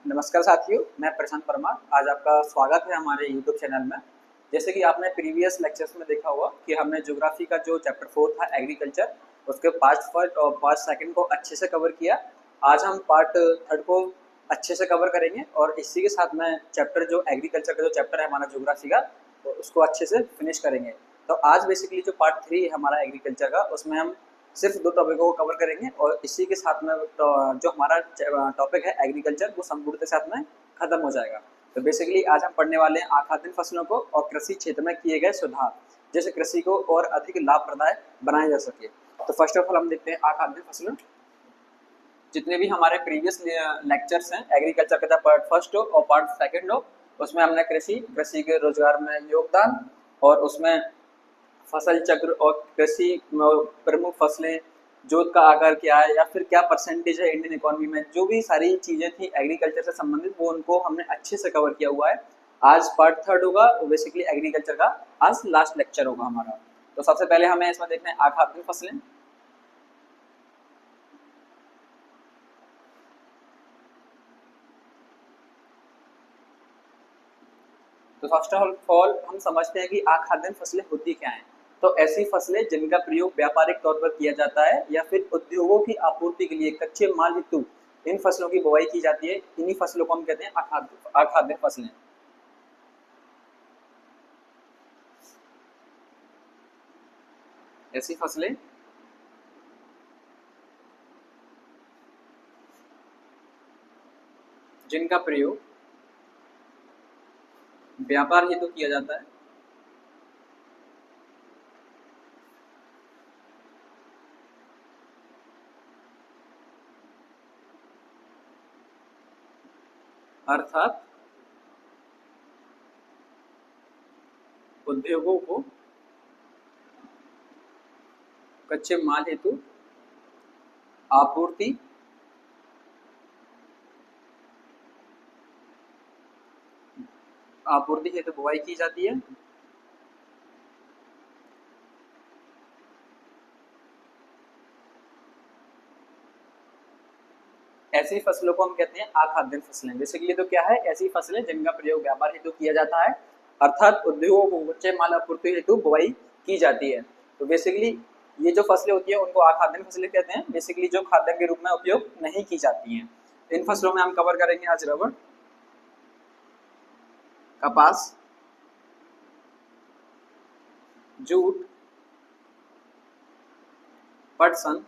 नमस्कार साथियों, मैं प्रशांत परमार। आज आपका स्वागत है हमारे YouTube चैनल में। जैसे कि आपने प्रीवियस लेक्चर्स में देखा होगा कि हमने ज्योग्राफी का जो चैप्टर 4 था एग्रीकल्चर, उसके पार्ट फर्स्ट और पार्ट सेकंड को अच्छे से कवर किया। आज हम पार्ट थर्ड को अच्छे से कवर करेंगे और इसी के साथ में चैप्टर जो एग्रीकल्चर का जो चैप्टर है हमारा ज्योग्राफी का, तो उसको अच्छे से फिनिश करेंगे। तो आज बेसिकली जो पार्ट 3 है हमारा एग्रीकल्चर का, उसमें हम सिर्फ 2 टॉपिकों को कवर करेंगे और इसी के साथ में जो हमारा टॉपिक है एग्रीकल्चर, वो संपूर्ण के साथ में खत्म हो जाएगा। तो बेसिकली आज हम पढ़ने वाले हैं आखाद्य फसलों को और कृषि क्षेत्र में किए गए सुधार, जैसे कृषि को और अधिक लाभप्रदायक बनाया जा सके। तो फर्स्ट ऑफ ऑल हम देखते हैं आखाद्य फसलों। जितने भी हमारे प्रीवियस लेक्चर्स हैं एग्रीकल्चर का, पार्ट फर्स्ट हो और पार्ट सेकंड हो, उसमें हमने कृषि के रोजगार में योगदान और उसमें फसल चक्र और कृषि प्रमुख फसलें, जोत का आकार क्या है या फिर क्या परसेंटेज है इंडियन इकोनॉमी में, जो भी सारी चीजें थी एग्रीकल्चर से संबंधित, वो उनको हमने अच्छे से कवर किया हुआ है। आज पार्ट थर्ड होगा, बेसिकली एग्रीकल्चर का आज लास्ट लेक्चर होगा हमारा। तो सबसे पहले हमें इसमें देखना है आखाद्य फसलें। तो फर्स्ट ऑफ ऑल हम समझते हैं कि आखाद्य फसलें होती क्या हैं। तो ऐसी फसलें जिनका प्रयोग व्यापारिक तौर पर किया जाता है या फिर उद्योगों की आपूर्ति के लिए कच्चे माल हेतु इन फसलों की बुवाई की जाती है, इन्हीं फसलों को हम कहते हैं आखाद्य फसलें। ऐसी फसलें जिनका प्रयोग व्यापार हेतु किया जाता है अर्थात उद्योगों को कच्चे माल हेतु आपूर्ति हेतु बुवाई की जाती है। ऐसी फसलों को हम कहते हैं आखाद्य फसलें। बेसिकली तो क्या है, ऐसी फसलें जिनका प्रयोग व्यापार हेतु किया जाता है, अर्थात उद्योगों को कच्चे माल आपूर्ति हेतु बुवाई की जाती है। तो बेसिकली ये जो फसलें होती है उनको आखाद्य फसलें कहते हैं, बेसिकली जो खाद्य के रूप में उपयोग नहीं की जाती हैं। इन फसलों में हम कवर करेंगे आज रबर, कपास, जूट, पटसन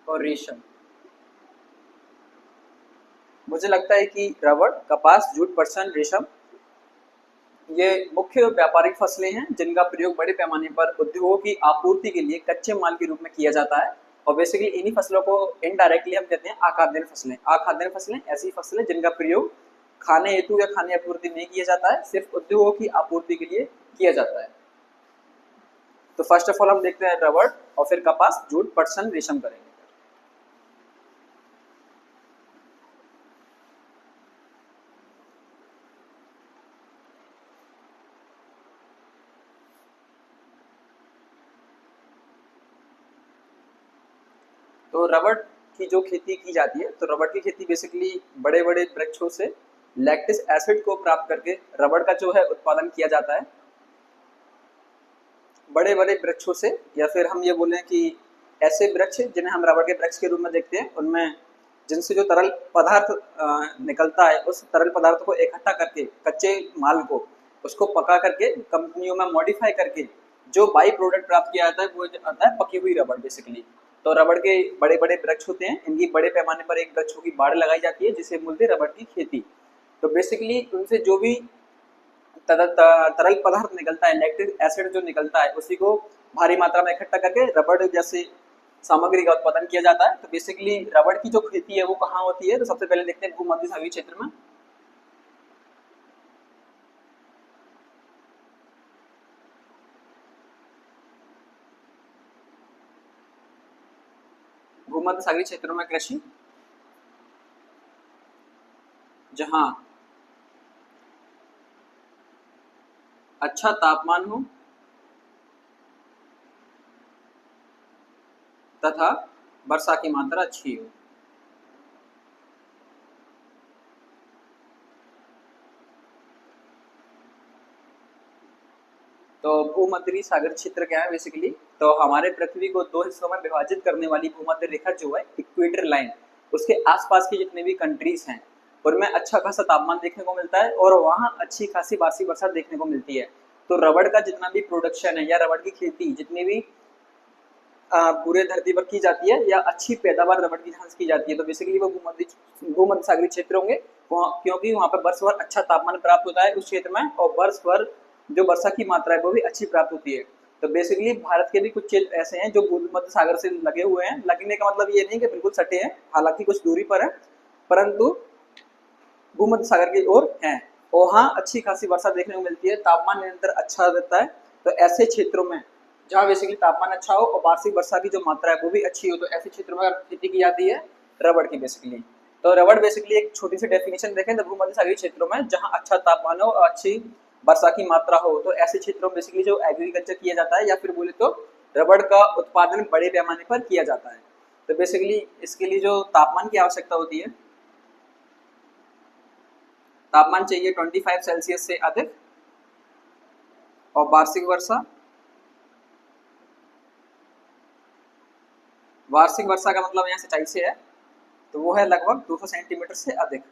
और रेशम। मुझे लगता है कि रबर, कपास, जूट, पटसन, रेशम ये मुख्य व्यापारिक फसलें हैं जिनका प्रयोग बड़े पैमाने पर उद्योगों की आपूर्ति के लिए कच्चे माल के रूप में किया जाता है। और बेसिकली इन्हीं फसलों को इनडायरेक्टली हम कहते हैं आखाद्य फसलें। आखाद्य फसलें ऐसी फसलें जिनका प्रयोग खाने हेतु या खाने आपूर्ति नहीं किया जाता है, सिर्फ उद्योगों की आपूर्ति के लिए किया जाता है। तो फर्स्ट ऑफ ऑल हम देखते हैं रबर और फिर कपास, जूट, पटसन, रेशम करेंगे। तो रबर की जो खेती की जाती है, तो रबर की खेती बेसिकली बड़े बड़े वृक्षों से लैक्टिक एसिड को प्राप्त करके रबर का जो है उत्पादन किया जाता है। बड़े बड़े वृक्षों से, या फिर हम ये बोलें कि ऐसे वृक्ष जिन्हें हम रबर के वृक्ष के रूप में देखते हैं, उनमें जिनसे जो तरल पदार्थ निकलता है, उस तरल पदार्थ को इकट्ठा करके कच्चे माल को उसको पका करके कंपनियों में मॉडिफाई करके जो बाई प्रोडक्ट प्राप्त किया जाता है वो आता है पकी हुई रबर बेसिकली। तो रबर के बड़े बड़े वृक्ष होते हैं, इनकी बड़े पैमाने पर एक वृक्षों की बाड़ लगाई जाती है जिसे बोलते हैं रबर की खेती। तो बेसिकली उनसे जो भी तरल पदार्थ निकलता है, लैक्टिक एसिड जो निकलता है, उसी को भारी मात्रा में इकट्ठा करके रबर जैसे सामग्री का उत्पादन किया जाता है। तो बेसिकली रबर की जो खेती है वो कहाँ होती है, तो सबसे पहले देखते हैं भूमध्य सागरीय क्षेत्र में। भूमध्य सागरीय क्षेत्रों में कृषि, जहाँ अच्छा तापमान हो तथा वर्षा की मात्रा अच्छी हो। तो भूमध्य सागर क्षेत्र क्या है बेसिकली, तो हमारे पृथ्वी को दो हिस्सों में विभाजित करने वाली भूमध्य रेखा जो है इक्वेटर लाइन, उसके आसपास की जितने भी कंट्रीज हैं उनमें अच्छा खासा तापमान देखने को मिलता है और वहाँ अच्छी खासी वार्षिक वर्षा देखने को मिलती है। तो रबड़ का जितना भी प्रोडक्शन है या रबड़ की खेती जितनी भी पूरे धरती पर की जाती है या अच्छी पैदावार रबड़ की जहाँ की जाती है, तो बेसिकली वो भूमध्य सागरीय क्षेत्र होंगे, क्योंकि वहाँ पर वर्ष भर अच्छा तापमान प्राप्त होता है उस क्षेत्र में और वर्ष भर जो वर्षा की मात्रा है वो भी अच्छी प्राप्त होती है। तो बेसिकली भारत के भी कुछ क्षेत्र ऐसे हैं जो भूमध्य सागर से लगे हुए हैं, लगने का मतलब ये नहीं कि बिल्कुल सटे हैं, हालांकि कुछ दूरी पर है, परंतु भूमध्य सागर की ओर हैं और वहाँ अच्छी खासी वर्षा देखने को मिलती है, तापमान निरंतर अच्छा रहता है। तो ऐसे क्षेत्रों में जहाँ बेसिकली तापमान अच्छा हो और वार्षिक वर्षा की जो मात्रा है वो भी अच्छी हो, तो ऐसे क्षेत्रों में खेती की जाती है रबड़ की बेसिकली। तो रबड़ बेसिकली एक छोटी सी डेफिनेशन देखें तो भूमध्य सागरीय क्षेत्रों में जहाँ अच्छा तापमान हो और अच्छी वर्षा की मात्रा हो, तो ऐसे क्षेत्रों में बेसिकली जो एग्रीकल्चर किया जाता है या फिर बोले तो रबड़ का उत्पादन बड़े पैमाने पर किया जाता है। तो बेसिकली इसके लिए जो तापमान की आवश्यकता होती है, तापमान चाहिए 25 सेल्सियस से अधिक और वार्षिक वर्षा का मतलब यहाँ सिंचाई से है, तो वो है लगभग 200 सेंटीमीटर से अधिक।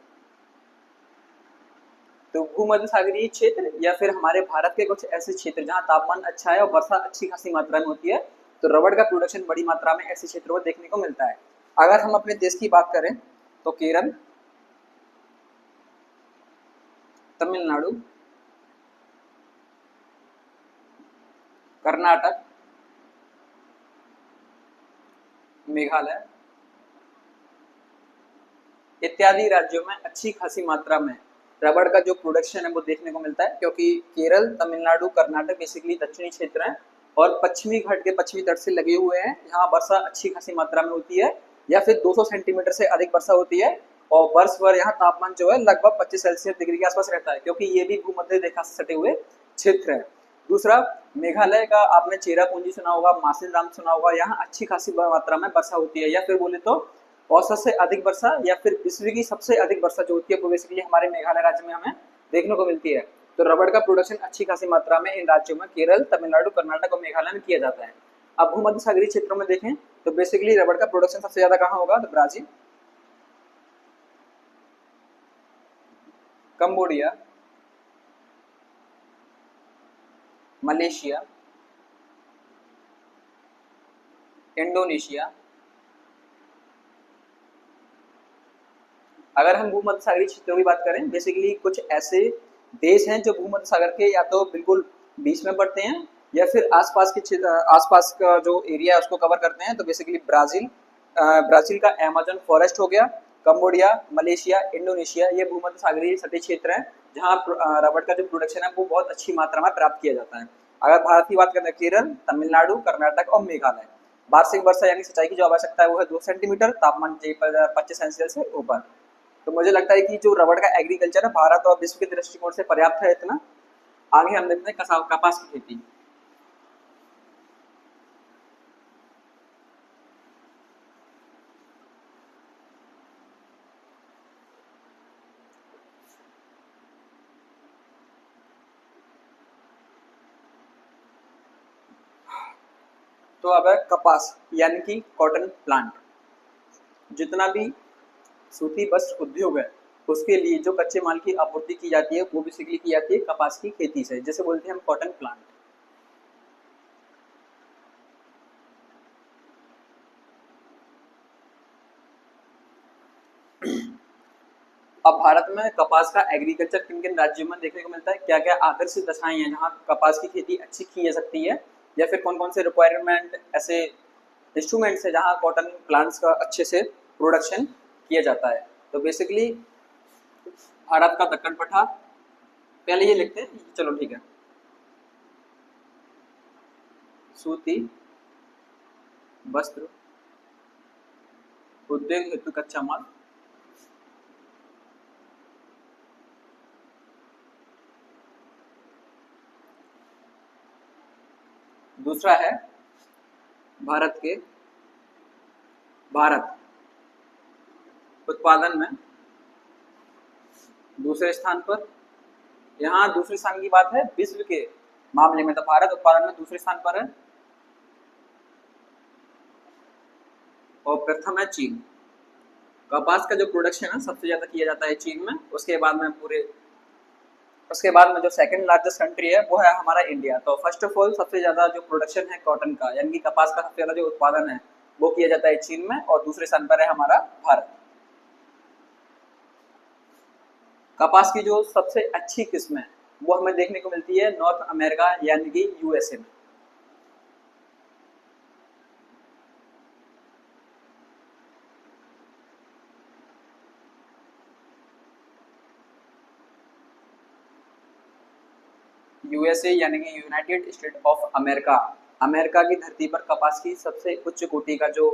तो भूमध्य सागरीय क्षेत्र या फिर हमारे भारत के कुछ ऐसे क्षेत्र जहाँ तापमान अच्छा है और वर्षा अच्छी खासी मात्रा में होती है, तो रबड़ का प्रोडक्शन बड़ी मात्रा में ऐसे क्षेत्रों में देखने को मिलता है। अगर हम अपने देश की बात करें तो केरल, तमिलनाडु, कर्नाटक, मेघालय इत्यादि राज्यों में अच्छी खासी मात्रा में रबड़ का जो प्रोडक्शन है वो देखने को मिलता है, क्योंकि केरल, तमिलनाडु, कर्नाटक बेसिकली दक्षिणी क्षेत्र हैं और पश्चिमी घाट के पश्चिमी तट से लगे हुए हैं, यहाँ वर्षा अच्छी खासी मात्रा में होती है या फिर 200 सेंटीमीटर से अधिक वर्षा होती है और वर्ष भर यहाँ तापमान जो है लगभग 25 सेल्सियस डिग्री के आसपास रहता है, क्योंकि ये भी भूमध्य रेखा से सटे हुए क्षेत्र है। दूसरा, मेघालय का आपने चेरापूंजी सुना होगा, मासिनराम सुना होगा, यहाँ अच्छी खासी मात्रा में वर्षा होती है या फिर बोले तो औसत से अधिक वर्षा या फिर विश्व की सबसे अधिक वर्षा जो होती है वो बेसिकली हमारे मेघालय राज्य में हमें देखने को मिलती है। तो रबड़ का प्रोडक्शन अच्छी खासी मात्रा में इन राज्यों में केरल, तमिलनाडु, कर्नाटक और मेघालय में किया जाता है। अब भूमध्य सागरीय क्षेत्रों में देखें तो बेसिकली रबड़ का प्रोडक्शन सबसे ज्यादा कहाँ होगा, तो ब्राजील, कंबोडिया, मलेशिया, इंडोनेशिया। अगर हम भूमध्य सागरीय क्षेत्रों की बात करें, बेसिकली कुछ ऐसे देश हैं जो भूमध्य सागर के या तो बिल्कुल बीच में पड़ते हैं या फिर आसपास का जो एरिया है उसको कवर करते हैं, तो बेसिकली ब्राजील का अमेज़न फॉरेस्ट हो गया, कंबोडिया, मलेशिया, इंडोनेशिया, ये भूमध्य सागरीय सतही क्षेत्र है जहाँ रबड़ का जो प्रोडक्शन है वो बहुत अच्छी मात्रा में प्राप्त किया जाता है। अगर भारत की बात करें, केरल, तमिलनाडु, कर्नाटक और मेघालय, वार्षिक वर्षा यानी सिंचाई की जो आवश्यकता है वो है 2 सेंटीमीटर, तापमान 25 सेल्सियस से ऊपर। तो मुझे लगता है कि जो रबड़ का एग्रीकल्चर है भारत और विश्व के दृष्टिकोण से पर्याप्त है इतना। आगे हम देखते हैं कपास की खेती। तो अब है कपास यानी कि कॉटन प्लांट। जितना भी सूती वस्त्र उद्योग है उसके लिए जो कच्चे माल की आपूर्ति की जाती है वो बेसिकली की जाती है कपास की खेती से, जैसे बोलते हैं हम कॉटन प्लांट। अब भारत में कपास का एग्रीकल्चर किन किन राज्यों में देखने को मिलता है, क्या क्या आदर्श दशाएं हैं जहाँ कपास की खेती अच्छी की जा सकती है, या फिर कौन कौन से रिक्वायरमेंट ऐसे इंस्ट्रूमेंट्स है जहाँ कॉटन प्लांट्स का अच्छे से प्रोडक्शन किया जाता है। तो बेसिकली भारत का दक्कन पठार, पहले ये लिखते हैं, चलो ठीक है, सूती वस्त्र उद्योग हेतु कच्चा माल, दूसरा है भारत उत्पादन में दूसरे स्थान पर। यहाँ दूसरे स्थान की बात है विश्व के मामले में तो भारत उत्पादन में दूसरे स्थान पर है और प्रथम है चीन। कपास का जो प्रोडक्शन है सबसे ज्यादा किया जाता है चीन में, उसके बाद में जो सेकंड लार्जेस्ट कंट्री है वो है हमारा इंडिया। तो फर्स्ट ऑफ ऑल सबसे ज्यादा जो प्रोडक्शन है कॉटन का यानी कि कपास का सबसे ज्यादा जो उत्पादन है वो किया जाता है चीन में और दूसरे स्थान पर है हमारा भारत। कपास की जो सबसे अच्छी किस्म है वो हमें देखने को मिलती है नॉर्थ अमेरिका यानी कि यूएसए में। यूएसए यानी कि United state of America, America की धरती पर कपास की सबसे उच्च कोटि का जो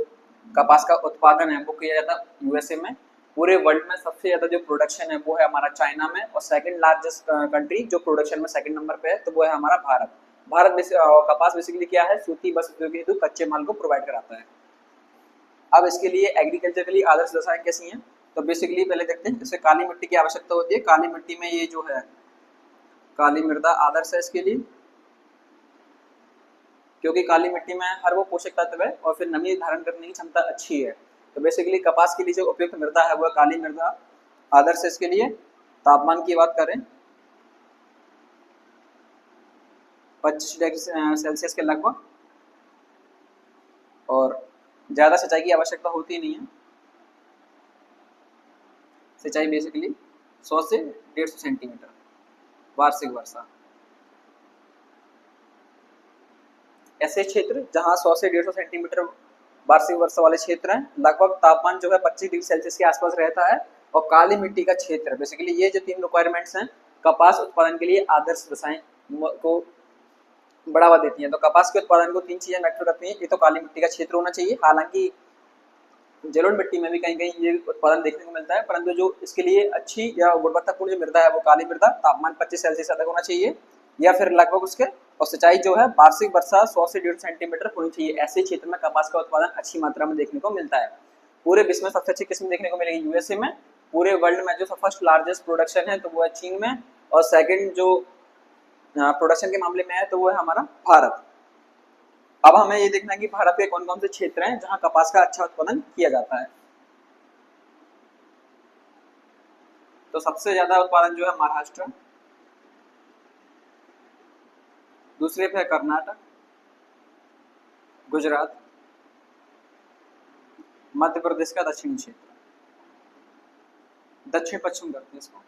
कपास का उत्पादन है वो किया जाता है यूएसए में। पूरे वर्ल्ड में सबसे ज्यादा जो प्रोडक्शन है वो है हमारा चाइना में और सेकंड लार्जेस्ट कंट्री जो प्रोडक्शन में सेकंड नंबर पे है तो वो है हमारा भारत। कपास बेसिकली क्या है, सूती बस उद्योग हेतु कच्चे माल को प्रोवाइड कराता है। अब इसके लिए एग्रीकल्चर के लिए आदर्श दशाएं कैसी हैं, तो बेसिकली पहले देखते हैं। जैसे काली मिट्टी की आवश्यकता होती है, काली मिट्टी में ये जो है काली मृदा आदर्श है इसके लिए, क्योंकि काली मिट्टी में हर वो पोषक तत्व है और फिर नमी धारण करने की क्षमता अच्छी है। तो बेसिकली कपास के लिए जो उपयुक्त मृदा है वो काली मृदा आदर्श है इसके लिए। तापमान की बात करें 25 डिग्री सेल्सियस के लगभग, और ज़्यादा सिंचाई की आवश्यकता होती नहीं है। सिंचाई बेसिकली 100 से 150 सेंटीमीटर वार्षिक वर्षा। ऐसे क्षेत्र जहां 100 से 150 सेंटीमीटर वार्षिक वर्षा वाले क्षेत्र हैं, लगभग तापमान जो है 25 डिग्री सेल्सियस के आसपास रहता है, और काली मिट्टी का क्षेत्र, बेसिकली ये जो 3 रिक्वायरमेंट्स हैं कपास उत्पादन के लिए आदर्श दशाएं को बढ़ावा देती हैं। तो कपास के उत्पादन को 3 चीजें मैटर करती हैं। ये तो काली मिट्टी का क्षेत्र होना चाहिए, हालांकि जलोढ़ मिट्टी में भी कहीं कहीं ये उत्पादन देखने को मिलता है, परंतु जो इसके लिए अच्छी या गुणवत्तापूर्ण जो मृदा है वो काली मृदा, तापमान 25 सेल्सियस तक होना चाहिए या फिर लगभग उसके, और सिंचाई जो है वार्षिक वर्षा 100 से 150 सेंटीमीटर होनी चाहिए। ऐसे क्षेत्र में कपास का उत्पादन अच्छी मात्रा में देखने को मिलता है। पूरे विश्व में सबसे अच्छी किस्म देखने को मिलेगी यूएसए में। पूरे वर्ल्ड में जो फर्स्ट लार्जेस्ट प्रोडक्शन है तो वो है चीन में, और सेकंड जो प्रोडक्शन के मामले में है तो वो है हमारा भारत। अब हमें ये देखना है कि भारत के कौन कौन से क्षेत्र हैं जहां कपास का अच्छा उत्पादन किया जाता है। तो सबसे ज्यादा उत्पादन जो है महाराष्ट्र, दूसरे पे है कर्नाटक, गुजरात, मध्य प्रदेश का दक्षिणी क्षेत्र, दक्षिण पश्चिम करते हैं इसको।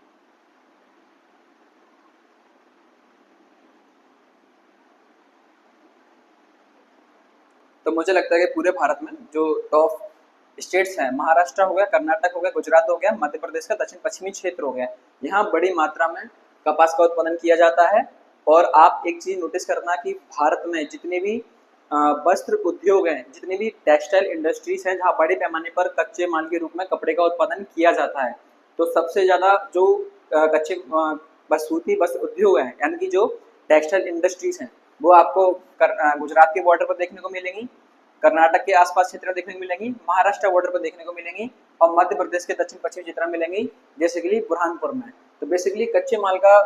तो मुझे लगता है कि पूरे भारत में जो टॉप स्टेट्स हैं, महाराष्ट्र हो गया, कर्नाटक हो गया, गुजरात हो गया, मध्य प्रदेश का दक्षिण पश्चिमी क्षेत्र हो गया, यहाँ बड़ी मात्रा में कपास का उत्पादन किया जाता है। और आप एक चीज नोटिस करना कि भारत में जितने भी वस्त्र उद्योग हैं, जितनी भी टेक्सटाइल इंडस्ट्रीज हैं जहाँ बड़े पैमाने पर कच्चे माल के रूप में कपड़े का उत्पादन किया जाता है, तो सबसे ज्यादा जो कच्चे सूती वस्त्र उद्योग है यानी कि जो टेक्सटाइल इंडस्ट्रीज हैं वो आपको गुजरात के बॉर्डर पर देखने को मिलेंगी, कर्नाटक के आसपास क्षेत्र देखने को मिलेंगी, महाराष्ट्र बॉर्डर पर देखने को मिलेंगी, और मध्य प्रदेश के दक्षिण पश्चिमी क्षेत्र में मिलेंगी, जैसे कि बुरहानपुर में। तो बेसिकली कच्चे माल का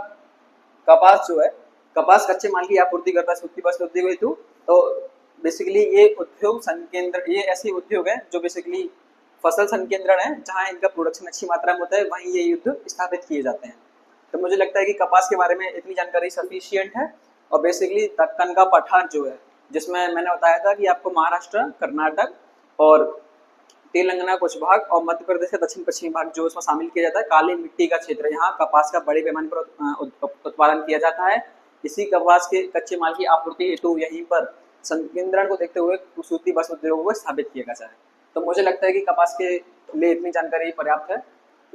कपास जो है, कपास कच्चे माल की आपूर्ति करता है सूती वस्त्र उद्योग हेतु। तो बेसिकली ये उद्योग संकेंद्र, ये ऐसे उद्योग है जो बेसिकली फसल संकेंद्रण है, जहाँ इनका प्रोडक्शन अच्छी मात्रा में होता है, वहीं ये उद्योग स्थापित किए जाते हैं। तो मुझे लगता है कि कपास के बारे में इतनी जानकारी सफिशियंट है। और बेसिकली दक्कन का पठार जो है, जिसमें मैंने बताया था कि आपको महाराष्ट्र, कर्नाटक और तेलंगाना कुछ भाग और मध्य प्रदेश का दक्षिण पश्चिमी भाग जो इसमें शामिल किया जाता है, काली मिट्टी का क्षेत्र, यहाँ कपास का बड़े पैमाने पर उत्पादन किया जाता है। इसी कपास के कच्चे माल की आपूर्ति हेतु यहीं पर संकेंद्रण को देखते हुए सूती वस्त्र उद्योग को स्थापित किया गया है। तो मुझे लगता है कि कपास के लिए इतनी जानकारी पर्याप्त है।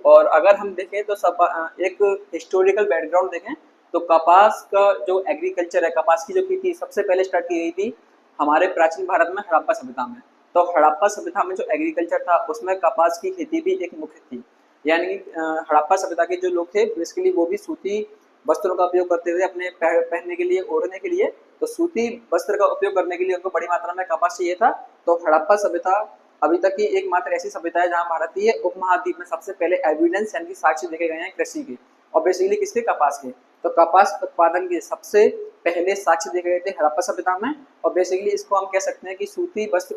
और अगर हम देखें तो सब एक हिस्टोरिकल बैकग्राउंड देखें तो कपास का जो एग्रीकल्चर है, कपास की जो खेती सबसे पहले स्टार्ट की गई थी हमारे प्राचीन भारत में हड़प्पा सभ्यता में। तो हड़प्पा सभ्यता में जो एग्रीकल्चर था उसमें कपास की खेती भी एक मुख्य थी, यानी कि हड़प्पा सभ्यता के जो लोग थे बेसिकली वो भी सूती वस्त्रों का उपयोग करते थे अपने पहनने के लिए, ओढ़ने के लिए। तो सूती वस्त्र का उपयोग करने के लिए उनको बड़ी मात्रा में कपास चाहिए था। तो हड़प्पा सभ्यता अभी तक की एकमात्र ऐसी सभ्यता है जहाँ भारतीय उपमहाद्वीप में सबसे पहले एविडेंस यानी कि साक्ष्य देखे गए हैं कृषि के, और बेसिकली किसके, कपास के। तो कपास उत्पादन के सबसे पहले साक्ष्य देखे गए थे हड़प्पा सभ्यता में। और बेसिकली इसको हम कह सकते हैं कि सूती वस्त्र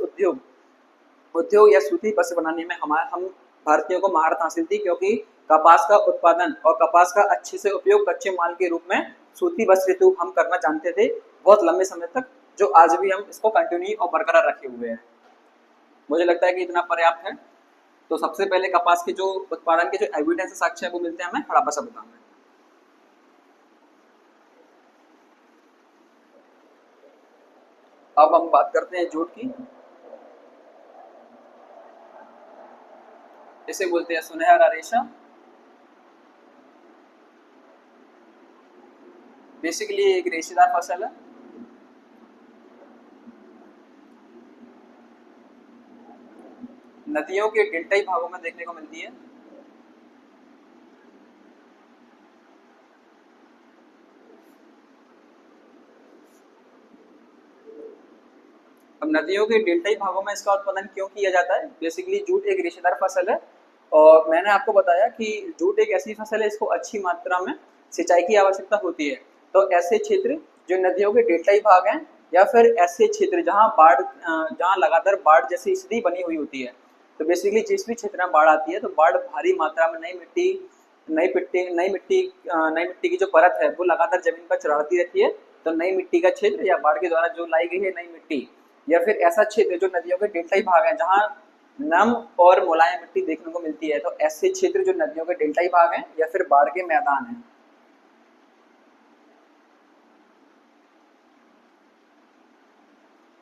उद्योग या सूती वस्त्र बनाने में हम भारतीयों को महारत हासिल थी, क्योंकि कपास का उत्पादन और कपास का अच्छे से उपयोग कच्चे माल के रूप में सूती वस्त्र हम करना जानते थे बहुत लंबे समय तक, जो आज भी हम इसको कंटिन्यू और बरकरार रखे हुए हैं। मुझे लगता है कि इतना पर्याप्त है। तो सबसे पहले कपास के जो उत्पादन के जो एविडेंस साक्ष्य है वो मिलते हैं हमें हड़प्पा सभ्यता में। अब हम बात करते हैं जूट की। इसे बोलते हैं सुनहरा रेशा। बेसिकली एक रेशेदार फसल है। नदियों के डेल्टाई भागों में देखने को मिलती है। अब नदियों के डेल्टाई भागों में इसका उत्पादन क्यों किया जाता है? बेसिकली जूट एक रेशेदार फसल है और मैंने आपको बताया कि जूट एक ऐसी फसल है इसको अच्छी मात्रा में सिंचाई की आवश्यकता होती है। तो ऐसे क्षेत्र जो नदियों के डेल्टाई भाग हैं या फिर ऐसे क्षेत्र जहाँ लगातार बाढ़ जैसी स्थिति बनी हुई होती है, तो बेसिकली जिस भी क्षेत्र में बाढ़ आती है तो बाढ़ भारी मात्रा में नई मिट्टी की जो परत है वो लगातार जमीन पर चढ़ाती रहती है। तो नई मिट्टी का क्षेत्र या बाढ़ के द्वारा जो लाई गई है नई मिट्टी या फिर ऐसा क्षेत्र जो नदियों के डेल्टाई भाग है जहाँ नम और मुलायम मिट्टी देखने को मिलती है, तो ऐसे क्षेत्र जो नदियों के डेल्टाई भाग हैं या फिर बाढ़ के मैदान हैं।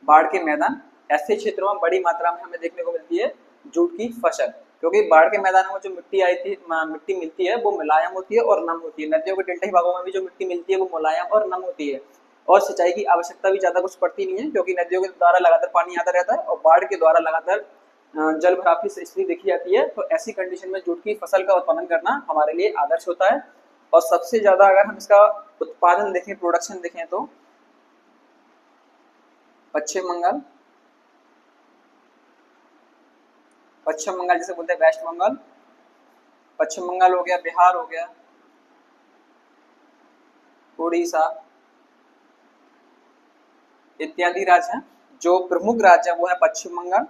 बाढ़ के मैदान ऐसे क्षेत्रों में बड़ी मात्रा में हमें देखने को मिलती है जूट की फसल, क्योंकि बाढ़ के मैदानों में जो मिट्टी मिलती है वो मुलायम होती है और नम होती है। नदियों के डेल्टाई भागों में भी जो मिट्टी मिलती है वो मुलायम और नम होती है और सिंचाई की आवश्यकता भी ज्यादा कुछ पड़ती नहीं है, क्योंकि नदियों के द्वारा लगातार पानी आता रहता है और बाढ़ के द्वारा लगातार जल भराव की स्थिति देखी जाती है। तो ऐसी कंडीशन में जूट की फसल का उत्पादन करना हमारे लिए आदर्श होता है। और सबसे ज्यादा अगर हम इसका उत्पादन देखें, प्रोडक्शन देखें, तो पश्चिम बंगाल जिसे बोलते हैं वेस्ट बंगाल, पश्चिम बंगाल हो गया, बिहार हो गया, उड़ीसा इत्यादि राज्य हैं। जो प्रमुख राज्य है वो है पश्चिम बंगाल,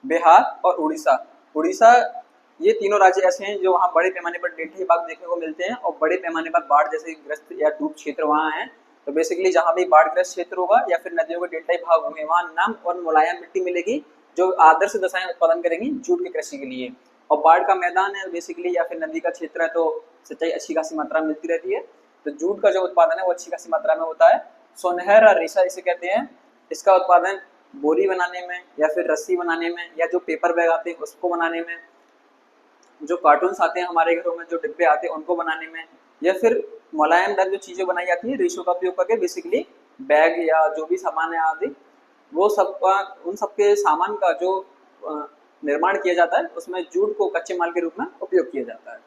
बिहार और उड़ीसा। उड़ीसा ये तीनों राज्य ऐसे हैं जो वहाँ बड़े पैमाने पर डेल्टाई भाग देखने को मिलते हैं और बड़े पैमाने पर बाढ़ जैसे ग्रस्त या डूब क्षेत्र वहाँ हैं। तो बेसिकली जहाँ भी बाढ़ग्रस्त क्षेत्र होगा या फिर नदियों के डेल्टाई भाग होंगे वहाँ नम और मुलायम मिट्टी मिलेगी जो आदर्श दशाएं उत्पादन करेंगी जूट की कृषि के लिए। और बाढ़ का मैदान है बेसिकली या फिर नदी का क्षेत्र है तो सिंचाई अच्छी खासी मात्रा में मिलती रहती है। तो जूट का जो उत्पादन है वो अच्छी खासी मात्रा में होता है। सुनहरा रेशा इसे कहते हैं। इसका उत्पादन बोरी बनाने में या फिर रस्सी बनाने में या जो पेपर बैग आते हैं उसको बनाने में, जो कार्टून्स आते हैं हमारे घरों में, जो डिब्बे आते हैं उनको बनाने में, या फिर मुलायम दार जो चीजें बनाई जाती है रेशों का उपयोग करके बेसिकली बैग या जो भी सामान है आदि वो सब उन सबके सामान का जो निर्माण किया जाता है उसमें जूट को कच्चे माल के रूप में उपयोग किया जाता है।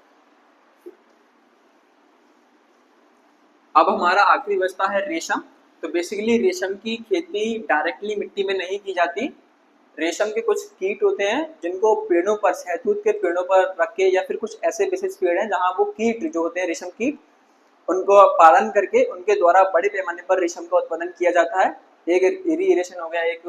अब हमारा आखिरी बचता है रेशम। तो बेसिकली रेशम की खेती डायरेक्टली मिट्टी में नहीं की जाती। रेशम के कुछ कीट होते हैं जिनको पेड़ों पर, शहतूत के पेड़ों पर रख के या फिर कुछ ऐसे विशेष पेड़ हैं जहाँ वो कीट जो होते हैं रेशम कीट उनको पालन करके उनके द्वारा बड़े पैमाने पर रेशम का उत्पादन किया जाता है। एक इरिगेशन हो गया, एक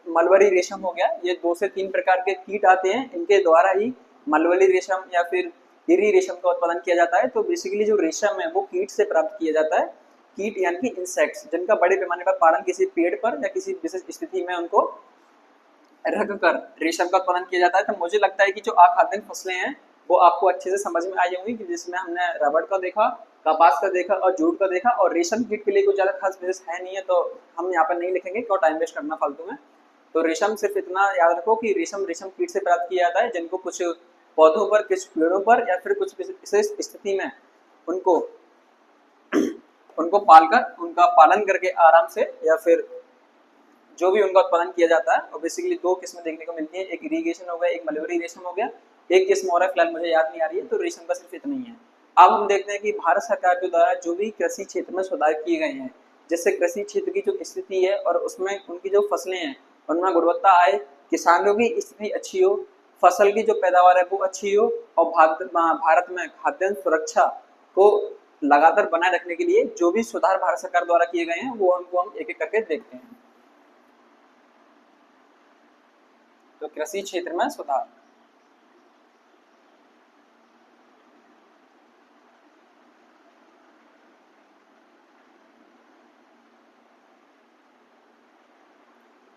मलबरी रेशम हो गया। ये 2 से 3 प्रकार के कीट आते हैं, इनके द्वारा ही मलबरी रेशम या फिर इरी रेशम का उत्पादन किया जाता है। तो बेसिकली जो रेशम है वो कीट से प्राप्त किया जाता है। कीट यानी कि इंसेक्ट्स जिनका बड़े पैमाने पर पालन किसी पेड़ पर या किसी विशेष स्थिति में उनको रख कर रेशम का उत्पादन किया जाता है। तो मुझे लगता है कि जो आखाद्य फसलें हैं वो आपको अच्छे से समझ में आई होंगी कि जिसमें हमने रबड़ का देखा, कपास का देखा और जूट का देखा। और रेशम कीट के लिए कुछ ज्यादा खास विशेष है नहीं है तो हम यहाँ पर नहीं लिखेंगे, क्यों टाइम वेस्ट करना फालतू में। तो रेशम सिर्फ इतना याद रखो कि रेशम कीट से प्राप्त किया जाता है जिनको कुछ पौधों पर, कुछ पेड़ों पर या फिर कुछ विशेष स्थिति में उनको पालकर उनका पालन करके आराम से या फिर जो भी उनका उत्पादन किया जाता है। और बेसिकली 2 किस्में देखने को मिलती है, एक इरिगेशन हो गया, एक मलबरी रेशम हो गया। एक किस्म और है फिलहाल मुझे याद नहीं आ रही है। तो रेशम का सिर्फ इतना ही है। अब हम देखते हैं कि भारत सरकार के द्वारा जो भी कृषि क्षेत्र में सुधार किए गए हैं, जिससे कृषि क्षेत्र की जो स्थिति है और उसमें उनकी जो फसलें हैं उनमें गुणवत्ता आए, किसानों की स्थिति अच्छी हो, फसल की जो पैदावार है वो अच्छी हो और भारत में खाद्यान्न सुरक्षा को लगातार बनाए रखने के लिए जो भी सुधार भारत सरकार द्वारा किए गए हैं वो हमको हम एक एक करके देखते हैं। तो कृषि क्षेत्र में सुधार।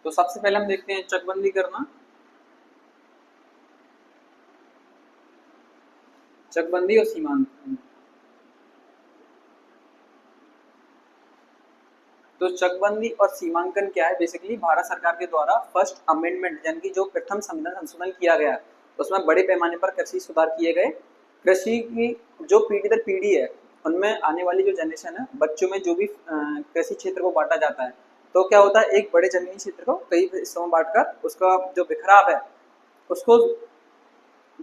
तो सबसे पहले हम देखते हैं चकबंदी करना। चकबंदी और सीमांकन। तो चकबंदी और सीमांकन क्या है? बेसिकली भारत सरकार के द्वारा फर्स्ट अमेंडमेंट यानी कि जो प्रथम संविधान संशोधन किया गया, उसमें बड़े पैमाने पर कृषि सुधार किए गए। कृषि की जो पीढ़ी दर पीढ़ी है, उनमें आने वाली जो जनरेशन है, बच्चों में जो भी कृषि क्षेत्र को बांटा जाता है, तो क्या होता है, एक बड़े जमीनी क्षेत्र को कई हिस्सों में बांटकर उसका जो बिखराव है उसको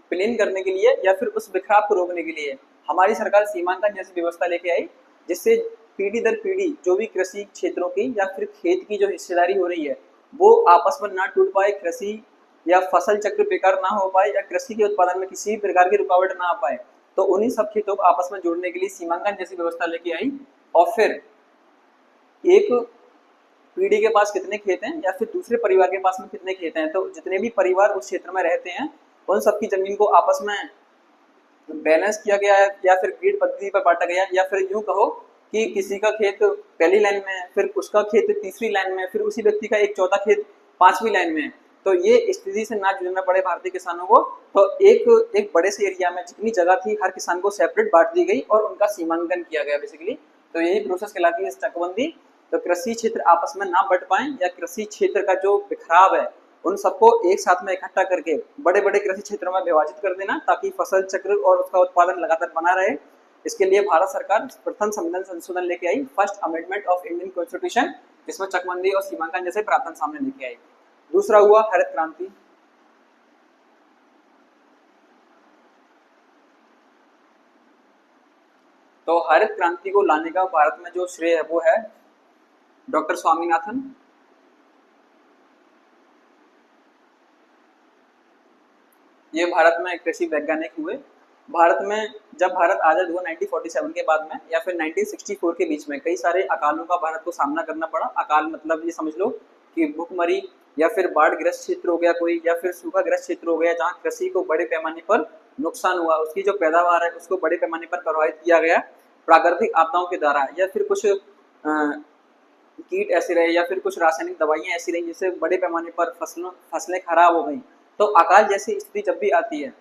प्लेन करने के लिए या फिर उस बिखराव को रोकने के लिए हमारी सरकार सीमांकन जैसी व्यवस्था लेके आई, जिससे पीढ़ी दर पीढ़ी जो भी कृषि क्षेत्रों की या फिर खेत की जो हिस्सेदारी हो रही है वो आपस में ना टूट पाए, कृषि या फसल चक्र बेकार ना हो पाए, या कृषि के उत्पादन में किसी भी प्रकार की रुकावट ना आ पाए। तो उन्हीं सब खेतों को आपस में जोड़ने के लिए सीमांकन जैसी व्यवस्था लेके आई। और फिर एक पीढ़ी के पास कितने खेत हैं या फिर दूसरे परिवार के पास में कितने खेत हैं, तो जितने भी परिवार उस क्षेत्र में रहते हैं उन सबकी जमीन को आपस में बैलेंस किया गया है, या फिर ग्रिड पद्धति पर बांटा गया, या फिर यूं कहो कि किसी का खेत पहली लाइन में है, फिर उसका खेत तीसरी लाइन में है, फिर उसी व्यक्ति का एक चौथा खेत पांचवी लाइन में है। तो ये स्थिति से ना जूझना पड़े भारतीय किसानों को, तो एक बड़े से एरिया में जितनी जगह थी हर किसान को सेपरेट बांट दी गई और उनका सीमांकन किया गया बेसिकली। तो यही प्रोसेस कहलाती है चकबंदी। तो कृषि क्षेत्र आपस में ना बट पाए या कृषि क्षेत्र का जो बिखराव है उन सबको एक साथ में इकट्ठा करके बड़े बड़े कृषि क्षेत्रों में विभाजित कर देना, ताकि फसल चक्र और उसका उत्पादन लगातार बना रहे। इसके लिए भारत सरकार प्रथम संविधान संशोधन लेके आई, first amendment of Indian constitution, जिसमें चकबंदी और सीमांकन जैसे प्रावधान सामने लेके आई। दूसरा हुआ हरित क्रांति। तो हरित क्रांति को लाने का भारत में जो श्रेय है वो है डॉक्टर स्वामीनाथन। ये भारत में कृषि वैज्ञानिक हुए। भारत में जब भारत आजाद हुआ 1947 के बाद में या फिर 1964 के बीच में कई सारे अकालों का भारत को सामना करना पड़ा। अकाल मतलब ये समझ लो कि भूखमरी या फिर बाढ़ ग्रस्त क्षेत्र हो गया कोई, या फिर सूखा ग्रस्त क्षेत्र हो गया, जहाँ कृषि को बड़े पैमाने पर नुकसान हुआ, उसकी जो पैदावार है उसको बड़े पैमाने पर प्रभावित किया गया प्राकृतिक आपदाओं के द्वारा, या फिर कुछ कीट ऐसे रहे या फिर कुछ रासायनिक दवाइयां ऐसी रही जिससे बड़े पैमाने पर फसलें खराब हो गई। तो अकाल जैसी स्थिति जब भी आती है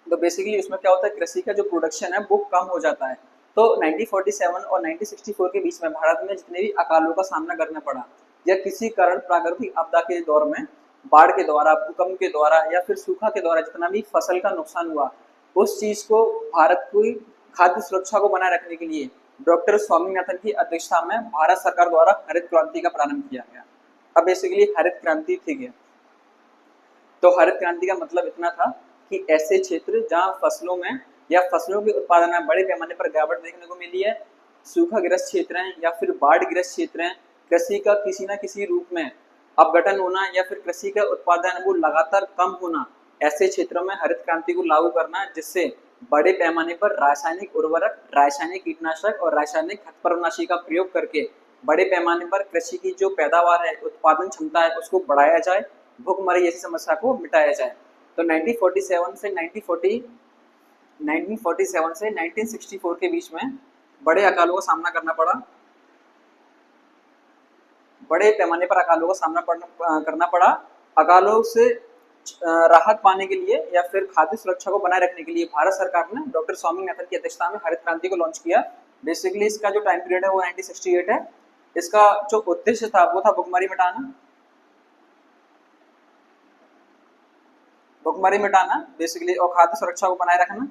तो बेसिकली उसमें क्या होता है, कृषि का जो प्रोडक्शन है वो कम हो जाता है। तो 1947 और 1964 के बीच में भारत में जितने भी अकालों का सामना करना पड़ा या किसी कारण प्राकृतिक आपदा के दौर में बाढ़ के द्वारा, भूकंप के द्वारा या फिर सूखा के द्वारा जितना भी फसल का नुकसान हुआ, उस चीज को भारत की खाद्य सुरक्षा को बनाए रखने के लिए डॉक्टर स्वामीनाथन की अध्यक्षता में भारत सरकार द्वारा हरित क्रांति का प्रारंभ किया गया। अब बेसिकली हरित क्रांति ठीक है, तो हरित क्रांति का मतलब इतना था कि ऐसे क्षेत्र जहां फसलों में या फसलों के उत्पादन में बड़े पैमाने पर गिरावट देखने को मिली है, सूखाग्रस्त क्षेत्र हैं या फिर बाढ़ ग्रस्त क्षेत्र हैं, कृषि का किसी न किसी रूप में अपघटन होना या फिर कृषि का उत्पादन वो लगातार कम होना, ऐसे क्षेत्रों में हरित क्रांति को लागू करना, जिससे बड़े पैमाने पर रासायनिक उर्वरक, रासायनिक कीटनाशक और रासायनिक खतपरनाशी का प्रयोग करके बड़े पैमाने पर कृषि की जो पैदावार है, उत्पादन क्षमता है, उसको बढ़ाया जाए, भूखमरी जैसी समस्या को मिटाया जाए। तो 1947 से 1964 के बीच में बड़े अकालों का सामना करना पड़ा, बड़े पैमाने पर अकालों का सामना करना पड़ा। अकालों से राहत पाने के लिए या फिर खाद्य सुरक्षा को बनाए रखने के लिए भारत सरकार ने डॉक्टर स्वामीनाथन की अध्यक्षता में हरित क्रांति को लॉन्च किया। बेसिकली इसका जो टाइम पीरियड है वो 1968 है। इसका जो उद्देश्य था वो था भुखमरी मिटाना, भुखमरी मिटाना बेसिकली, और खाद्य सुरक्षा को बनाए रखना।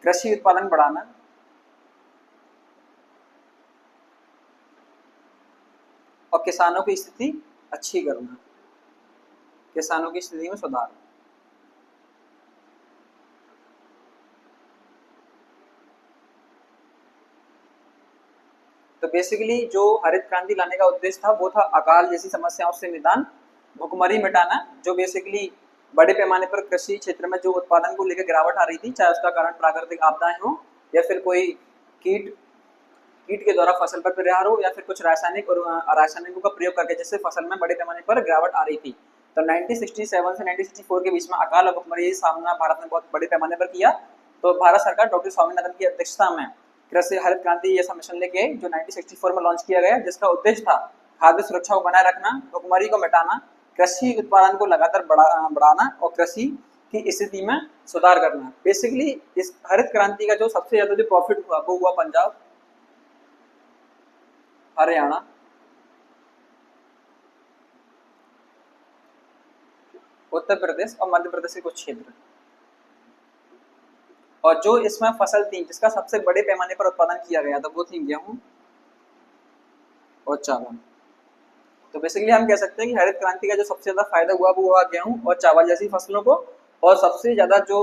कृषि उत्पादन बढ़ाना और किसानों की स्थिति अच्छी करना, किसानों की स्थिति में सुधार। तो बेसिकली जो हरित क्रांति लाने का उद्देश्य था वो था अकाल जैसी समस्याओं से निदान, भुखमरी मिटाना, जो बेसिकली बड़े पैमाने पर कृषि क्षेत्र में जो उत्पादन को लेकर गिरावट आ रही थी, चाहे उसका कारण प्राकृतिक आपदाएं हो या फिर कोई कीट कीट के द्वारा फसल पर प्रहार हो या फिर कुछ रासायनिक और रासायनिकों का प्रयोग करके जिससे फसल में बड़े पैमाने पर गिरावट आ रही थी। तो 1967 से 1964 के बीच में अकाल और भुखमरी सामना भारत ने बहुत बड़े पैमाने पर किया। तो भारत सरकार डॉक्टर स्वामीनाथन की अध्यक्षता में कृषि हरित क्रांति ऐसा मिशन लेके जो 1964 में लॉन्च किया गया, जिसका उद्देश्य था खाद्य सुरक्षा को बनाए रखना, भुखमरी को मिटाना, कृषि उत्पादन को लगातार बढ़ाना और कृषि की स्थिति में सुधार करना। बेसिकली इस हरित क्रांति का जो सबसे ज्यादा जो प्रॉफिट हुआ वो हुआ पंजाब, हरियाणा, उत्तर प्रदेश और मध्य प्रदेश के कुछ क्षेत्र। और जो इसमें फसल थी जिसका सबसे बड़े पैमाने पर उत्पादन किया गया था वो थी गेहूं और चावल। तो बेसिकली हम कह सकते हैं कि हरित क्रांति का जो सबसे ज्यादा फायदा हुआ वो हुआ गेहूं और चावल जैसी फसलों को। और सबसे ज्यादा जो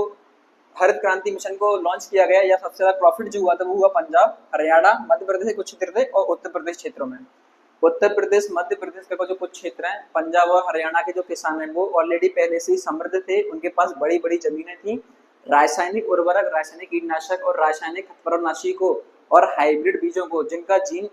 हरित क्रांति मिशन को लॉन्च किया गया या सबसे ज्यादा प्रॉफिट जो हुआ था वो हुआ पंजाब, हरियाणा, मध्य प्रदेश के कुछ क्षेत्र थे और उत्तर प्रदेश क्षेत्रों में। उत्तर प्रदेश, मध्य प्रदेश का जो कुछ क्षेत्र हैं, पंजाब और हरियाणा के जो किसान हैं वो ऑलरेडी पहले से ही समृद्ध थे, उनके पास बड़ी बड़ी जमीनें थी। रासायनिक उर्वरक, रासायनिक कीटनाशक और रासायनिक खरपतवारनाशी को और हाइब्रिड बीजों को जिनका जीन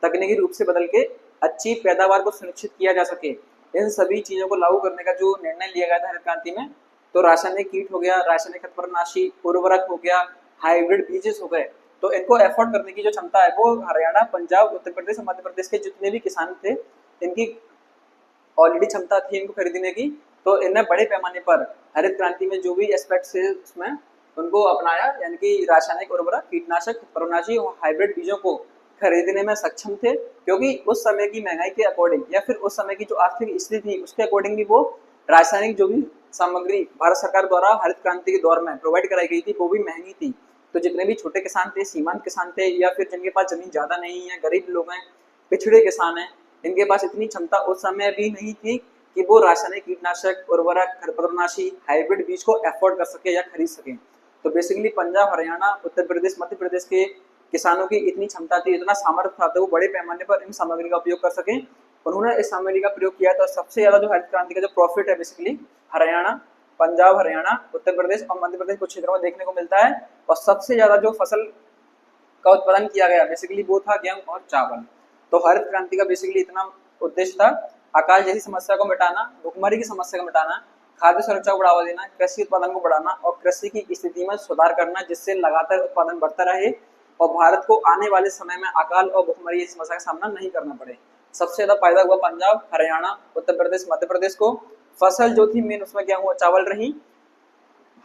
तकनीकी रूप से बदल के अच्छी पैदावार को सुनिश्चित किया जा सके, इन सभी चीजों को लागू करने का जो निर्णय लिया गया था हरित क्रांति में। तो रासायनिक कीट हो गया, रासायनिक खरपतवारनाशी, उर्वरक हो गया, हाइब्रिड बीजेस हो गए, तो इनको एफोर्ड करने की जो क्षमता है वो हरियाणा, पंजाब, उत्तर प्रदेश और मध्य प्रदेश के जितने भी किसान थे इनकी ऑलरेडी क्षमता थी इनको खरीदने की। तो इन्हें बड़े पैमाने पर हरित क्रांति में जो भी एस्पेक्ट्स है उसमें उनको अपनाया, यानी कि रासायनिक उर्वरक, कीटनाशक, खरपतवारनाशी और हाइब्रिड बीजों को खरीदने में सक्षम थे, क्योंकि उस समय की महंगाई के अकॉर्डिंग या फिर उस समय की जो आर्थिक स्थिति थी उसके अकॉर्डिंग भी वो रासायनिक जो भी सामग्री भारत सरकार द्वारा हरित क्रांति के दौर में प्रोवाइड कराई गई थी वो भी महंगी थी। तो जितने भी छोटे किसान थे, सीमांत किसान थे या फिर जिनके पास जमीन ज्यादा नहीं है, गरीब लोग हैं, पिछड़े किसान हैं, इनके पास इतनी क्षमता उस समय भी नहीं थी कि वो रासायनिक कीटनाशक, उर्वरक, खरपतवारनाशी, हाइब्रिड बीज को एफोर्ड कर सके या खरीद सके। तो बेसिकली पंजाब, हरियाणा, उत्तर प्रदेश, मध्य प्रदेश के किसानों की इतनी क्षमता थी, इतना सामर्थ्य था, तो वो बड़े पैमाने पर इन सामग्री का उपयोग कर सके। उन्होंने इस सामग्री का प्रयोग किया। तो सबसे ज्यादा जो हरित क्रांति का जो प्रॉफिट है बेसिकली हरियाणा, पंजाब, हरियाणा, उत्तर प्रदेश और मध्य प्रदेश कुछ क्षेत्रों में देखने को मिलता है। और सबसे ज्यादा जो फसल का उत्पादन किया गया बेसिकली वो था गेहूं और चावल। तो हरित क्रांति का बेसिकली इतना उद्देश्य था, अकाल जैसी समस्या को मिटाना, भुखमरी की समस्या को मिटाना, खाद्य सुरक्षा को बढ़ावा देना, कृषि उत्पादन को बढ़ाना और कृषि की स्थिति में सुधार करना, जिससे लगातार उत्पादन बढ़ता रहे और भारत को आने वाले समय में अकाल और भुखमरी की समस्या का सामना नहीं करना पड़े। सबसे ज्यादा फायदा हुआ पंजाब, हरियाणा, उत्तर प्रदेश, मध्य प्रदेश को। फसल जो थी मेन उसमें गेहूं और चावल रही।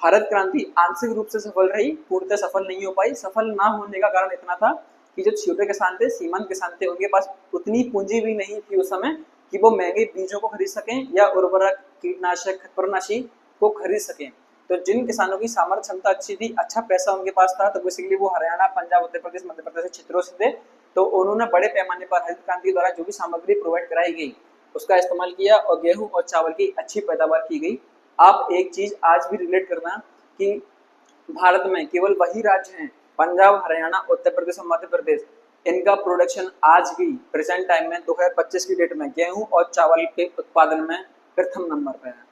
हरित क्रांति आंशिक रूप से सफल रही, पूर्णतः सफल नहीं हो पाई। सफल ना होने का कारण इतना था कि जो छोटे किसान थे, सीमांत किसान थे, उनके पास उतनी पूंजी भी नहीं थी उस समय कि वो महंगे बीजों को खरीद सकें या उर्वरक, कीटनाशक, खरपतवारनाशी को खरीद सकें। तो जिन किसानों की सामर्थ्य क्षमता अच्छी थी, अच्छा पैसा उनके पास था, तो बेसिकली वो हरियाणा, पंजाब, उत्तर प्रदेश, मध्य प्रदेश के क्षेत्रों से थे। तो उन्होंने बड़े पैमाने पर हरित क्रांति द्वारा जो भी सामग्री प्रोवाइड कराई गई उसका इस्तेमाल किया और गेहूं और चावल की अच्छी पैदावार की गई। आप एक चीज आज भी रिलेट करना कि भारत में केवल वही राज्य हैं, पंजाब, हरियाणा, उत्तर प्रदेश और मध्य प्रदेश, इनका प्रोडक्शन आज भी प्रेजेंट टाइम में 2025 की डेट में गेहूं और चावल के उत्पादन में प्रथम नंबर पर है।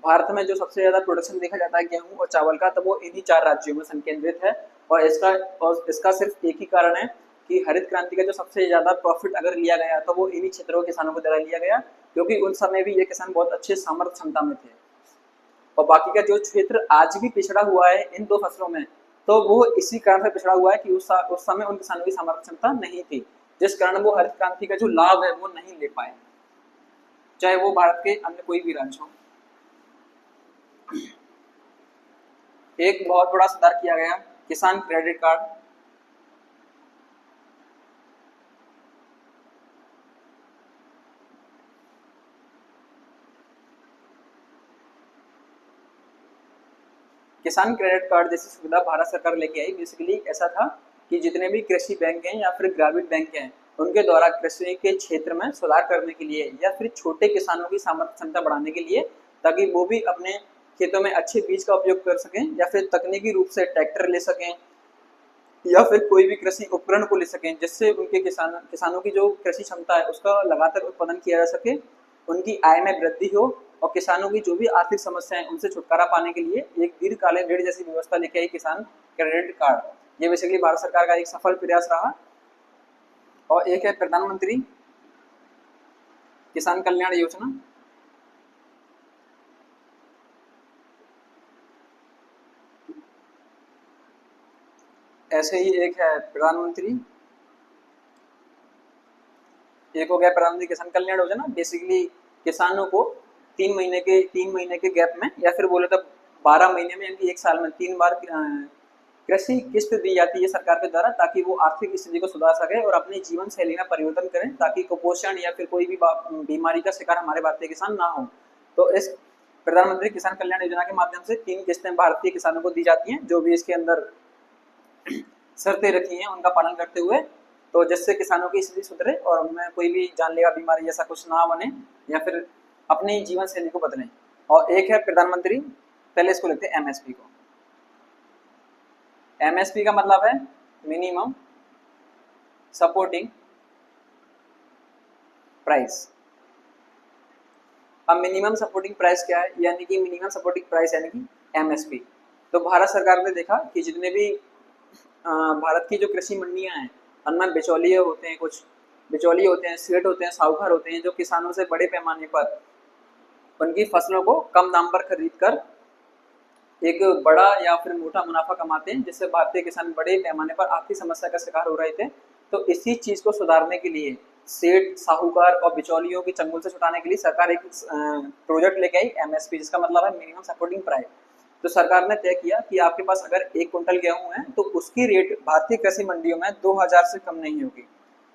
भारत में जो सबसे ज्यादा प्रोडक्शन देखा जाता है गेहूं और चावल का, तो वो इन्हीं 4 राज्यों में संकेंद्रित है। और इसका सिर्फ एक ही कारण है कि हरित क्रांति का जो सबसे ज्यादा प्रॉफिट अगर लिया गया तो वो इन्हीं क्षेत्रों के किसानों को द्वारा लिया गया, क्योंकि उन समय भी ये किसान बहुत अच्छे सामर्थ्य क्षमता में थे। और बाकी का जो क्षेत्र आज भी पिछड़ा हुआ है इन 2 फसलों में, तो वो इसी कारण से पिछड़ा हुआ है कि उस समय उन किसानों की सामर्थ्य क्षमता नहीं थी, जिस कारण वो हरित क्रांति का जो लाभ है वो नहीं ले पाए, चाहे वो भारत के अन्य कोई भी राज्य हो। एक बहुत बड़ा सुधार किया गया, किसान क्रेडिट कार्ड। किसान क्रेडिट कार्ड जैसी सुविधा भारत सरकार लेके आई। बेसिकली ऐसा था कि जितने भी कृषि बैंक हैं या फिर ग्रामीण बैंक हैं, उनके द्वारा कृषि के क्षेत्र में सुधार करने के लिए या फिर छोटे किसानों की सामर्थ्य क्षमता बढ़ाने के लिए, ताकि वो भी अपने खेतों में अच्छे बीज का उपयोग कर सकें या फिर तकनीकी रूप से ट्रैक्टर ले सकें, या फिर कोई भी कृषि उपकरण को ले सकें, जिससे उनके किसानों की जो कृषि क्षमता है उसका लगातार उत्पादन किया जा सके, उनकी आय में वृद्धि हो और किसानों की जो भी आर्थिक समस्याएं उनसे छुटकारा पाने के लिए एक दीर्घकालीन ऋण जैसी व्यवस्था लेके आई किसान क्रेडिट कार्ड। ये बेसिकली भारत सरकार का एक सफल प्रयास रहा। और एक है प्रधानमंत्री किसान कल्याण योजना। ऐसे ही एक है प्रधानमंत्री, एक हो गया प्रधानमंत्री किसान कल्याण योजना। बेसिकली किसानों को 3 महीने के गैप में या फिर बोले तो 12 महीने में, यानी 1 साल में 3 बार कृषि किस्त दी जाती है सरकार के द्वारा, ताकि वो आर्थिक स्थिति को सुधार सके और अपनी जीवन शैली में परिवर्तन करें, ताकि कुपोषण या फिर कोई भी बीमारी का शिकार हमारे भारतीय किसान ना हो। तो इस प्रधानमंत्री किसान कल्याण योजना के माध्यम से 3 किस्तें भारतीय किसानों को दी जाती हैं, जो भी इसके अंदर शर्तें रखी हैं उनका पालन करते हुए, तो जिससे किसानों की स्थिति सुधरे और उनमें कोई भी जानलेवा बीमारी जैसा कुछ ना बने या फिर अपनी जीवन शैली को बदलें। और एक है प्रधानमंत्री, पहले इसको लिखते हैं एमएसपी को। एमएसपी का मतलब है मिनिमम सपोर्टिंग प्राइस। अब मिनिमम सपोर्टिंग प्राइस क्या है, यानी कि मिनिमम सपोर्टिंग प्राइस यानी कि एमएसपी। तो भारत सरकार ने देखा कि जितने भी भारत की जो कृषि मंडियां हैं उनमें बिचौलिए होते हैं, कुछ बिचौलिए होते हैं, सेठ होते हैं, साहूकार होते हैं, जो किसानों से बड़े पैमाने पर उनकी फसलों को कम दाम पर खरीद कर एक बड़ा या फिर मोटा मुनाफा कमाते हैं, जिससे भारतीय किसान बड़े पैमाने पर आर्थिक समस्या का शिकार हो रहे थे। तो इसी चीज को सुधारने के लिए, सेठ साहूकार और बिचौलियों की चंगुल से छुटाने के लिए सरकार एक प्रोजेक्ट लेके आई एमएसपी, जिसका मतलब है मिनिमम सपोर्टिंग प्राइस। तो सरकार ने तय किया कि आपके पास अगर 1 क्विंटल गेहूं है तो उसकी रेट भारतीय कृषि मंडियों में 2000 से कम नहीं होगी।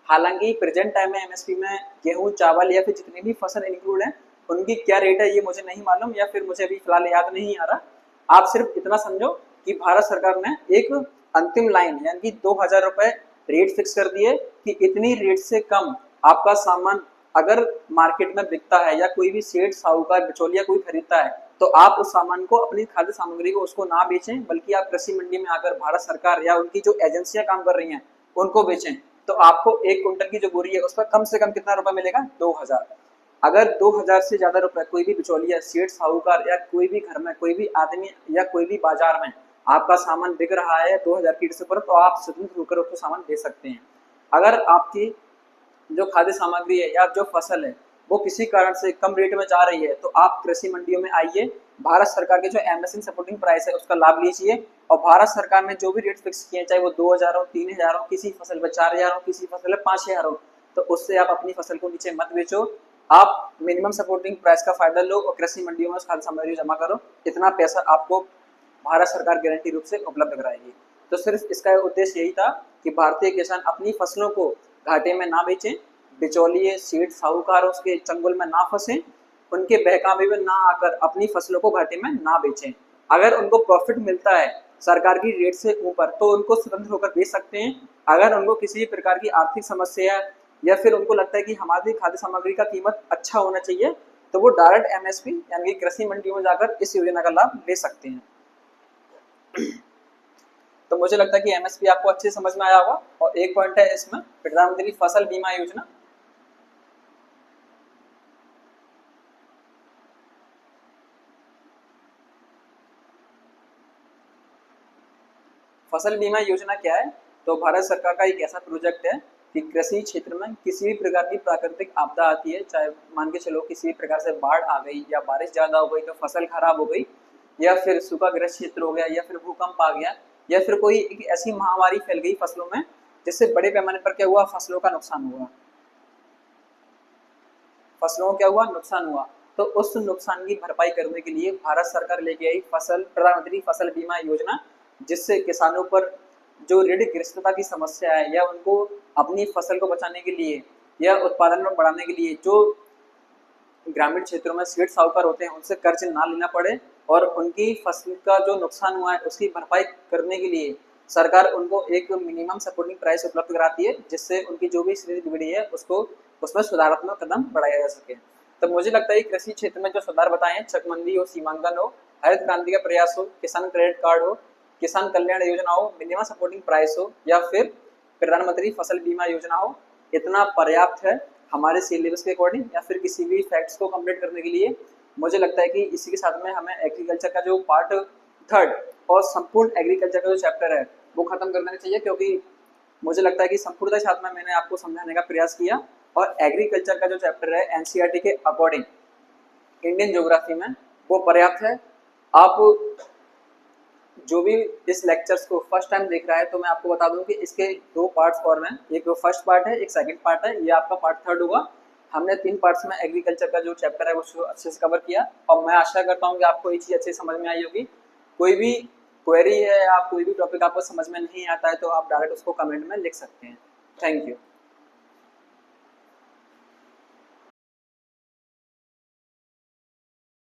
हालांकि प्रेजेंट टाइम में एमएसपी में गेहूं, चावल या फिर जितनी भी फसल इंक्लूड है उनकी क्या रेट है ये मुझे नहीं मालूम, या फिर मुझे अभी फिलहाल याद नहीं आ रहा। आप सिर्फ इतना समझो कि भारत सरकार ने एक अंतिम लाइन यानी कि 2000 रुपए रेट फिक्स कर दिए कि इतनी रेट से कम आपका सामान अगर मार्केट में बिकता है या कोई भी सेठ साहूकार बिचौलिया कोई खरीदता है, तो आप उस सामान को, अपनी खाद्य सामग्री को उसको ना बेचें, बल्कि आप कृषि मंडी में आकर भारत सरकार या उनकी जो एजेंसियां काम कर रही हैं उनको बेचें। तो आपको 1 क्विंटल की जो बोरी है उस पर कम से कम कितना रुपए मिलेगा, 2000। अगर 2000 से ज्यादा रुपए कोई भी बिचौलिया, सेठ साहूकार या कोई भी घर में कोई भी आदमी या कोई भी बाजार में आपका सामान बिक रहा है 2000 की रेट पर, तो आप स्वतंत्र होकर उसको सामान दे सकते हैं। अगर आपकी जो खाद्य सामग्री है या जो फसल है वो किसी कारण से कम रेट में जा रही है, तो आप कृषि मंडियों में आइए, भारत सरकार के जो एमएसपी सपोर्टिंग प्राइस है उसका लाभ लीजिए। और भारत सरकार ने जो भी रेट फिक्स किए, चाहे वो 2000 हो, 3000 हो, किसी फसल पर 4000 हो, किसी फसल पर 5000 हो, तो उससे आप अपनी फसल को नीचे मत बेचो। आप मिनिमम सपोर्टिंग प्राइस का फायदा लो और कृषि मंडियों में खाद्य सामग्री जमा करो। इतना पैसा आपको भारत सरकार गारंटी रूप से उपलब्ध कराएगी। तो सिर्फ इसका उद्देश्य यही था कि भारतीय किसान अपनी फसलों को घाटे में ना बेचें, बिचौलिए, सेठ साहूकारों के चंगुल में ना फंसे, उनके बहकावे में ना आकर अपनी फसलों को घाटे में ना बेचें। अगर उनको प्रॉफिट मिलता है सरकार की रेट से ऊपर तो उनको स्वतंत्र होकर बेच सकते हैं। अगर उनको किसी भी प्रकार की आर्थिक समस्या या फिर उनको लगता है कि हमारी खाद्य सामग्री का कीमत अच्छा होना चाहिए, तो वो डायरेक्ट एमएसपी यानी कि कृषि मंडियों में जाकर इस योजना का लाभ ले सकते हैं। तो मुझे लगता है कि एमएसपी आपको अच्छे समझ में आया होगा। और एक पॉइंट है इसमें प्रधानमंत्री फसल बीमा योजना। फसल बीमा योजना क्या है, तो भारत सरकार का एक ऐसा प्रोजेक्ट है कि कृषि क्षेत्र में किसी भी प्रकार की प्राकृतिक आपदा आती है, चाहे मान के चलो किसी भी प्रकार से बाढ़ आ गई या बारिश ज्यादा हो गई तो फसल खराब हो गई, या फिर सूखाग्रस्त क्षेत्र हो गया, या फिर भूकंप आ गया, या फिर कोई एक ऐसी महामारी फैल गई फसलों में जिससे बड़े पैमाने पर क्या हुआ, फसलों का नुकसान हुआ, फसलों को क्या हुआ, नुकसान हुआ। तो उस नुकसान की भरपाई करने के लिए भारत सरकार लेके आई प्रधानमंत्री फसल बीमा योजना, जिससे किसानों पर जो ऋणग्रस्तता की समस्या है या उनको अपनी फसल को बचाने के लिए या उत्पादन में बढ़ाने के लिए जो ग्रामीण क्षेत्रों में सेठ साहूकार होते हैं उनसे कर्ज ना लेना पड़े, और उनकी फसल का जो नुकसान हुआ है उसकी भरपाई करने के लिए सरकार उनको एक मिनिमम सपोर्टिंग प्राइस उपलब्ध कराती है, जिससे उनकी जो भी स्थिति बिगड़ी है उसको उसमें सुधारात्मक कदम बढ़ाया जा सके। तो मुझे लगता है कृषि क्षेत्र में जो सुधार बताए हैं, चकमंदी हो, सीमांकन हो, हरित क्रांति का प्रयास हो, किसान क्रेडिट कार्ड हो, किसान कल्याण योजना हो, मिनिमम सपोर्टिंग प्राइस हो, या फिर प्रधानमंत्री फसल बीमा योजना हो, इतना पर्याप्त है हमारे सिलेबस के अकॉर्डिंग या फिर किसी भी फैक्ट्स को कंप्लीट करने के लिए। मुझे लगता है कि इसी के साथ में हमें एग्रीकल्चर का जो पार्ट थर्ड और संपूर्ण एग्रीकल्चर का जो चैप्टर है वो खत्म कर देना चाहिए, क्योंकि मुझे लगता है कि संपूर्णता के साथ में मैंने आपको समझाने का प्रयास किया। और एग्रीकल्चर का जो चैप्टर है एनसीईआरटी के अकॉर्डिंग इंडियन ज्योग्राफी में वो पर्याप्त है। आप जो भी इस लेक्चर्स को फर्स्ट टाइम देख रहा है तो मैं आपको बता दूं कि इसके दो पार्ट्स और हैं, एक फर्स्ट पार्ट है, एक सेकंड पार्ट है, ये आपका पार्ट थर्ड होगा। हमने 3 पार्ट्स में एग्रीकल्चर का जो चैप्टर है वो अच्छे से कवर किया, और मैं आशा करता हूँ कि आपको ये चीज़ अच्छे से समझ में आई होगी। कोई भी क्वेरी है या कोई भी टॉपिक आपको समझ में नहीं आता है तो आप डायरेक्ट उसको कमेंट में लिख सकते हैं। Thank you.